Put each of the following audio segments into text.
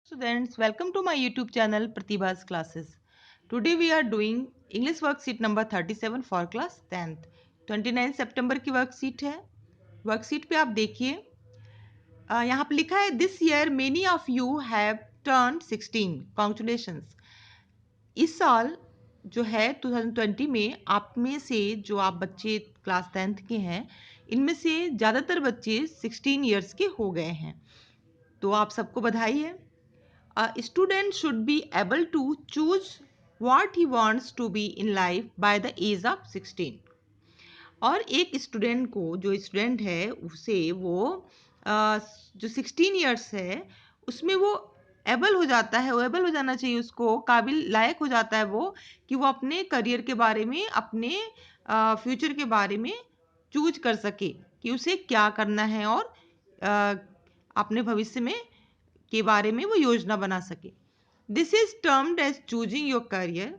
Students, welcome to my YouTube channel Pratibha's Classes. Today we are doing English worksheet number 37 for class 10th. 29 सितंबर की worksheet है. Worksheet पे आप देखिए यहाँ पे लिखा है this year many of you have turn 16. Congratulations. इस साल जो है 2020 में आप में से जो आप बच्चे क्लास 10th के हैं इनमें से ज़्यादातर बच्चे 16 ईयर्स के हो गए हैं. तो आप सबको बधाई है. A student should be able to choose what he wants to be in life by the age of 16. और एक स्टूडेंट को जो स्टूडेंट है उसे वो जो 16 ईयर्स है उसमें वो एबल हो जाता है, वो एबल हो जाना चाहिए, उसको काबिल लायक हो जाता है वो कि वो अपने करियर के बारे में, अपने फ्यूचर के बारे में चूज कर सके कि उसे क्या करना है और अपने भविष्य में के बारे में वो योजना बना सके. This is termed as choosing your career.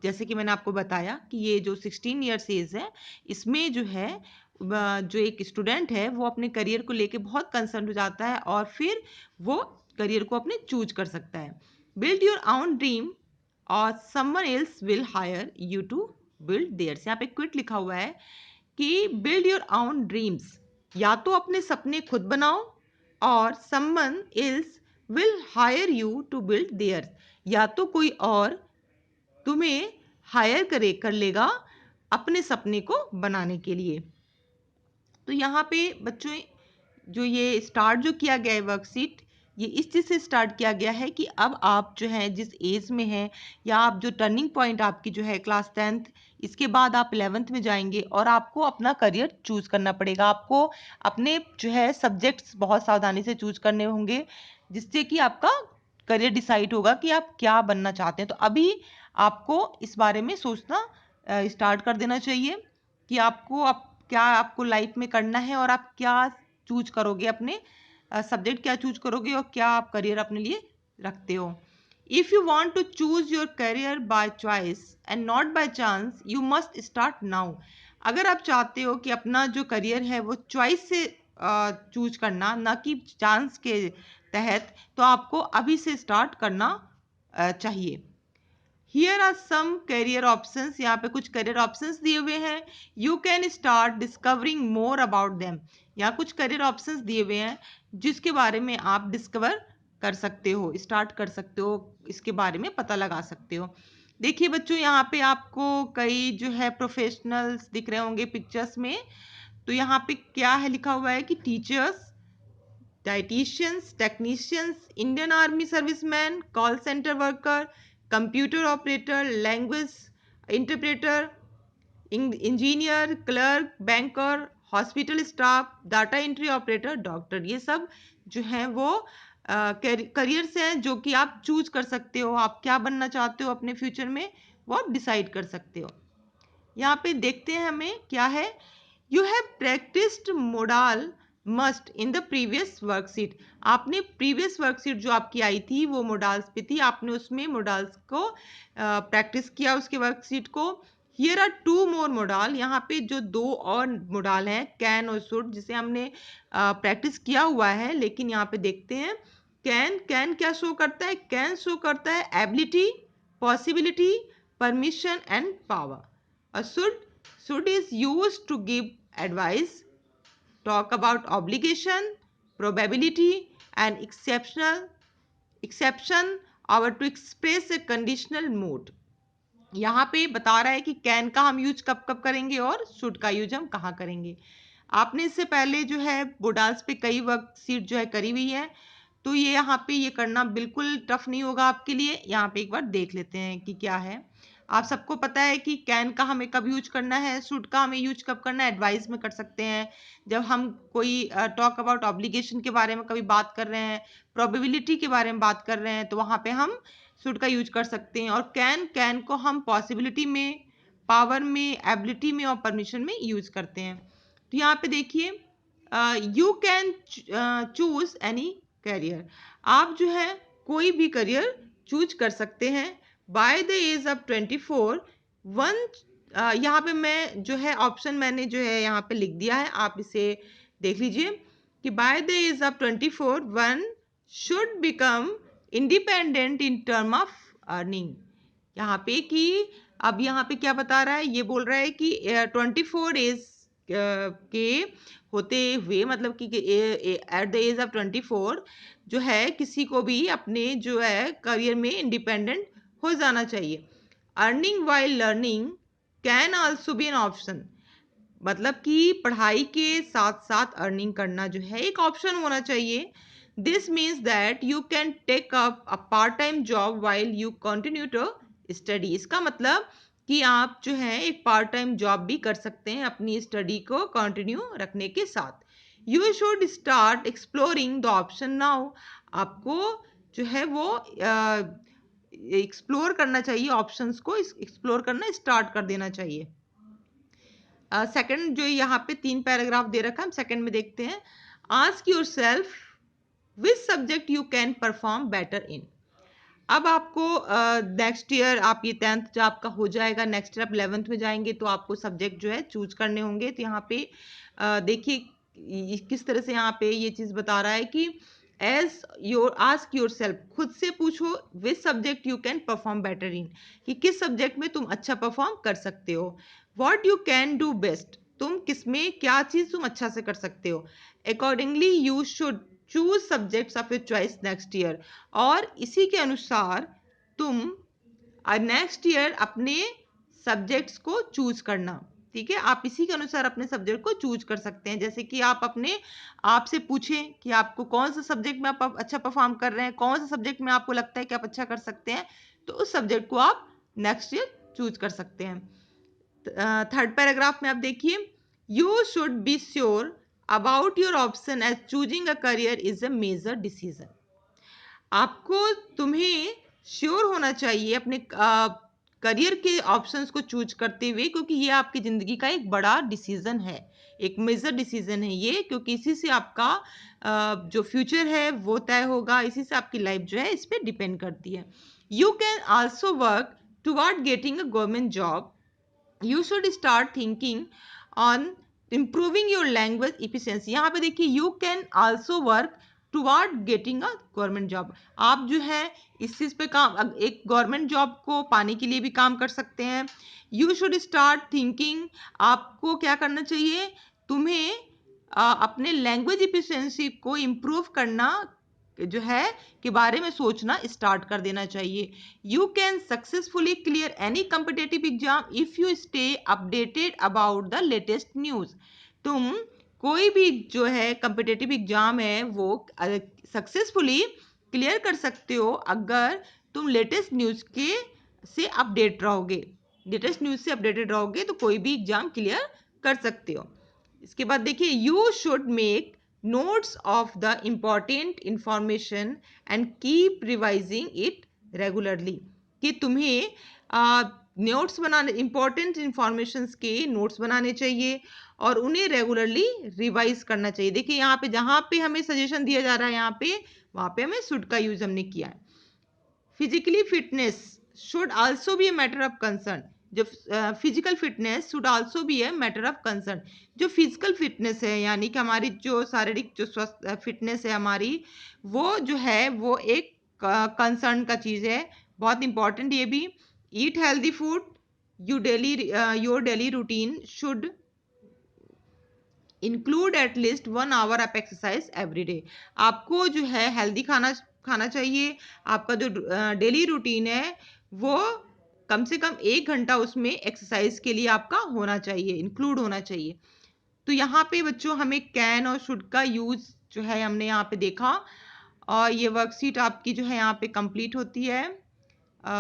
जैसे कि मैंने आपको बताया कि ये जो 16 ईयर्स एज है इसमें जो है जो एक स्टूडेंट है वो अपने करियर को लेके बहुत कंसर्न हो जाता है और फिर वो करियर को अपने चूज कर सकता है. बिल्ड योर ओन ड्रीम और someone else will hire you to build theirs. यहाँ पे क्विट लिखा हुआ है कि बिल्ड योर ओन ड्रीम्स, या तो अपने सपने खुद बनाओ और someone else will hire you to build theirs, या तो कोई और तुम्हें हायर कर लेगा अपने सपने को बनाने के लिए. तो यहाँ पे बच्चों जो ये स्टार्ट जो किया गया है वर्कशीट, ये इस चीज़ से स्टार्ट किया गया है कि अब आप जो है जिस एज में हैं या आप जो टर्निंग पॉइंट आपकी जो है क्लास 10th, इसके बाद आप 11th में जाएंगे और आपको अपना करियर चूज करना पड़ेगा. आपको अपने जो है सब्जेक्ट्स बहुत सावधानी से चूज करने होंगे जिससे कि आपका करियर डिसाइड होगा कि आप क्या बनना चाहते हैं. तो अभी आपको इस बारे में सोचना स्टार्ट कर देना चाहिए कि आपको क्या आपको लाइफ में करना है और आप क्या चूज करोगे, अपने सब्जेक्ट क्या चूज करोगे और क्या आप करियर अपने लिए रखते हो. If you want to choose your career by choice and not by chance you must start now. अगर आप चाहते हो कि अपना जो करियर है वो चॉइस से चूज करना, ना कि चांस के तहत, तो आपको अभी से स्टार्ट करना चाहिए. Here are some career options. यहाँ पे कुछ करियर ऑप्शंस दिए हुए हैं. You can start discovering more about them. यहाँ कुछ करियर ऑप्शंस दिए हुए हैं जिसके बारे में आप डिस्कवर कर सकते हो, स्टार्ट कर सकते हो, इसके बारे में पता लगा सकते हो. देखिए बच्चों, यहाँ पे आपको कई जो है प्रोफेशनल्स दिख रहे होंगे पिक्चर्स में. तो यहाँ पे क्या है लिखा हुआ है कि teachers, dietitians, technicians, Indian army serviceman, call centre worker, computer operator, language interpreter, engineer, clerk, banker, hospital staff, data entry operator, doctor, ये सब जो हैं वो करियर्स हैं जो कि आप चूज कर सकते हो. आप क्या बनना चाहते हो अपने फ्यूचर में वो आप डिसाइड कर सकते हो. यहाँ पे देखते हैं हमें क्या है. You have practised modal must in the previous worksheet. आपने प्रीवियस वर्कशीट जो आपकी आई थी वो मोडाल्स पे थी, आपने उसमें मोडाल्स को प्रैक्टिस किया उसके वर्कशीट को. Here are two more modal. यहाँ पे जो दो और मोडाल हैं कैन और शुड, जिसे हमने प्रैक्टिस किया हुआ है, लेकिन यहाँ पे देखते हैं कैन क्या शो करता है. कैन शो करता है ability, possibility, permission and power. Should is used to give advice, talk about obligation, probability and exception or to express a conditional mood. यहाँ पे बता रहा है कि कैन का हम यूज कब कब करेंगे और शुड का यूज हम कहाँ करेंगे. आपने इससे पहले जो है बोडाल्स पे कई वर्कशीट जो है करी हुई है, तो ये यहाँ पे ये करना बिल्कुल टफ नहीं होगा आपके लिए. यहाँ पे एक बार देख लेते हैं कि क्या है. आप सबको पता है कि कैन का हमें कब यूज करना है, शुड का हमें यूज कब करना है. एडवाइस में कर सकते हैं जब हम कोई टॉक अबाउट ऑब्लिगेशन के बारे में कभी बात कर रहे हैं, प्रोबेबिलिटी के बारे में बात कर रहे हैं, तो वहाँ पे हम शुड का यूज कर सकते हैं. और कैन को हम पॉसिबिलिटी में, पावर में, एबिलिटी में और परमिशन में यूज करते हैं. तो यहाँ पे देखिए you can choose any career. आप जो है कोई भी करियर चूज कर सकते हैं by the age of 24. One यहाँ पे मैं जो है ऑप्शन मैंने जो है यहाँ पे लिख दिया है, आप इसे देख लीजिए कि by the age of 24 one should become independent in term of earning। यहाँ पे कि अब यहाँ पे क्या बता रहा है, ये बोल रहा है कि 24 एज के होते हुए, मतलब कि एट द एज ऑफ 24 जो है किसी को भी अपने जो है करियर में इंडिपेंडेंट हो जाना चाहिए। Earning while learning can also be an option, मतलब कि पढ़ाई के साथ साथ अर्निंग करना जो है एक ऑप्शन होना चाहिए। This means that you can take up a part time job while you continue to study. इसका मतलब कि आप जो है एक पार्ट टाइम जॉब भी कर सकते हैं अपनी स्टडी को कंटिन्यू रखने के साथ। You should start exploring the option now. आपको जो है वो एक्सप्लोर करना चाहिए, ऑप्शंस को एक्सप्लोर करना स्टार्ट कर देना चाहिए। सेकंड जो यहाँ पे 3 पैराग्राफ दे रखा है, हम सेकंड में देखते हैं। Ask your self which subject you can perform better इन। अब आपको नेक्स्ट ईयर आप ये 10th जब आपका हो जाएगा, नेक्स्ट ईयर आप 11th में जाएंगे तो आपको सब्जेक्ट जो है चूज करने होंगे। तो यहाँ पे देखिए किस तरह से यहाँ पे ये चीज बता रहा है कि as your ask yourself, खुद से पूछो which subject you can perform better in, कि किस सब्जेक्ट में तुम अच्छा परफॉर्म कर सकते हो। What you can do best, तुम किसमें क्या चीज तुम अच्छा से कर सकते हो। Accordingly you should choose subjects of your choice next year, और इसी के अनुसार तुम नेक्स्ट ईयर अपने सब्जेक्ट्स को चूज करना। ठीक है, आप इसी के अनुसार अपने सब्जेक्ट को चूज कर सकते हैं। जैसे कि आप अपने आप से पूछें कि आपको कौन सा सब्जेक्ट में आप अच्छा परफॉर्म कर रहे हैं, कौन सा सब्जेक्ट में आपको लगता है कि आप अच्छा कर सकते हैं, तो उस सब्जेक्ट को आप नेक्स्ट ईयर चूज कर सकते हैं। थर्ड पैराग्राफ में आप देखिए, you should be sure about your option as choosing a career is a major decision. आपको तुम्हें श्योर होना चाहिए अपने करियर के ऑप्शंस को चूज करते हुए, क्योंकि ये आपकी जिंदगी का एक बड़ा डिसीजन है, एक मेजर डिसीजन है ये, क्योंकि इसी से आपका जो फ्यूचर है वो तय होगा, इसी से आपकी लाइफ जो है इस पर डिपेंड करती है। You can also work toward getting a government job. You should start thinking on improving your language efficiency. यहाँ पे देखिए, you can also work toward getting a government job. आप जो है इस चीज़ पे काम, एक गवर्नमेंट जॉब को पाने के लिए भी काम कर सकते हैं। यू शुड स्टार्ट थिंकिंग, आपको क्या करना चाहिए, तुम्हें अपने लैंग्वेज इफिशियंसी को इम्प्रूव करना जो है के बारे में सोचना स्टार्ट कर देना चाहिए। You can successfully clear any competitive exam if you stay updated about the latest news. तुम कोई भी जो है कम्पिटेटिव एग्जाम है वो सक्सेसफुली क्लियर कर सकते हो अगर तुम लेटेस्ट न्यूज़ के से अपडेट रहोगे। लेटेस्ट न्यूज़ से अपडेटेड रहोगे तो कोई भी एग्जाम क्लियर कर सकते हो। इसके बाद देखिए, you should make notes of the important information and keep revising it regularly। कि तुम्हें नोट्स बनाने, इंपॉर्टेंट इंफॉर्मेशन के नोट्स बनाने चाहिए और उन्हें रेगुलरली रिवाइज करना चाहिए। देखिए यहाँ पे जहाँ पे हमें सजेशन दिया जा रहा है, यहाँ पे वहाँ पे हमें शुड का यूज हमने किया है। Physically fitness should also be a matter of concern. जो physical fitness should also be a matter of concern. जो फिजिकल फिटनेस है यानी कि हमारी जो शारीरिक जो स्वस्थ फिटनेस है हमारी, वो जो है वो एक कंसर्न का चीज़ है, बहुत इंपॉर्टेंट ये भी। Eat healthy food, your daily routine should include at least 1 hour of exercise every day. आपको जो है हेल्दी खाना खाना चाहिए। आपका जो डेली रूटीन है वो कम से कम 1 घंटा उसमें एक्सरसाइज के लिए आपका होना चाहिए, इंक्लूड होना चाहिए। तो यहाँ पे बच्चों हमें कैन और शुड का यूज जो है हमने यहाँ पे देखा, और ये वर्कशीट आपकी जो है यहाँ पे कंप्लीट होती है।